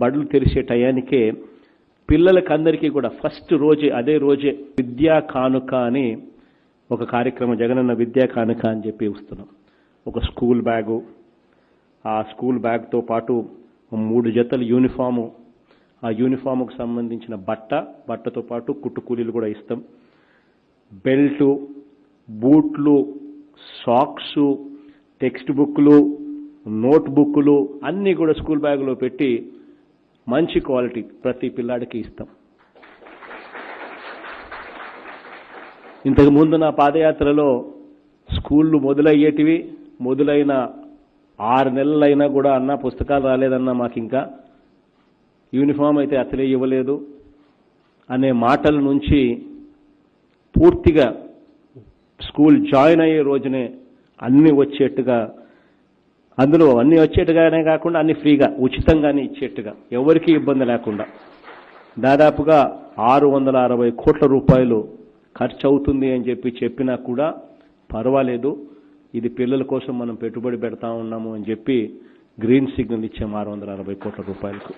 బడులు తెరిచే టయానికే పిల్లలకందరికీ కూడా ఫస్ట్ రోజే అదే రోజే విద్యా కానుక అని ఒక కార్యక్రమం జగనన్న విద్యా కానుక అని చెప్పి వస్తున్నాం. ఒక స్కూల్ బ్యాగు, ఆ స్కూల్ బ్యాగ్తో పాటు 3 జతలు యూనిఫాము, ఆ యూనిఫాముకు సంబంధించిన బట్టతో పాటు కుట్టుకూలీలు కూడా ఇస్తాం. బెల్టు, బూట్లు, సాక్సు, టెక్స్ట్ బుక్లు, నోట్ బుక్లు అన్నీ కూడా స్కూల్ బ్యాగులో పెట్టి మంచి క్వాలిటీ ప్రతి పిల్లాడికి ఇస్తాం. ఇంతకు ముందు నా పాదయాత్రలో స్కూళ్ళు మొదలైన 6 నెలలైనా కూడా అన్న పుస్తకాలు రాలేదన్నా మాకు ఇంకా యూనిఫామ్ అయితే అసలే ఇవ్వలేదు అనే మాటల నుంచి పూర్తిగా స్కూల్ జాయిన్ అయ్యే రోజునే అన్నీ వచ్చేట్టుగా, అందులో అన్నీ వచ్చేట్టుగానే కాకుండా అన్ని ఫ్రీగా ఉచితంగానే ఇచ్చేట్టుగా ఎవరికీ ఇబ్బంది లేకుండా దాదాపుగా 660 కోట్ల రూపాయలు ఖర్చు అవుతుంది అని చెప్పినా కూడా పర్వాలేదు, ఇది పిల్లల కోసం మనం పెట్టుబడి పెడతా ఉన్నాము అని చెప్పి గ్రీన్ సిగ్నల్ ఇచ్చాం 660 కోట్ల రూపాయలకు.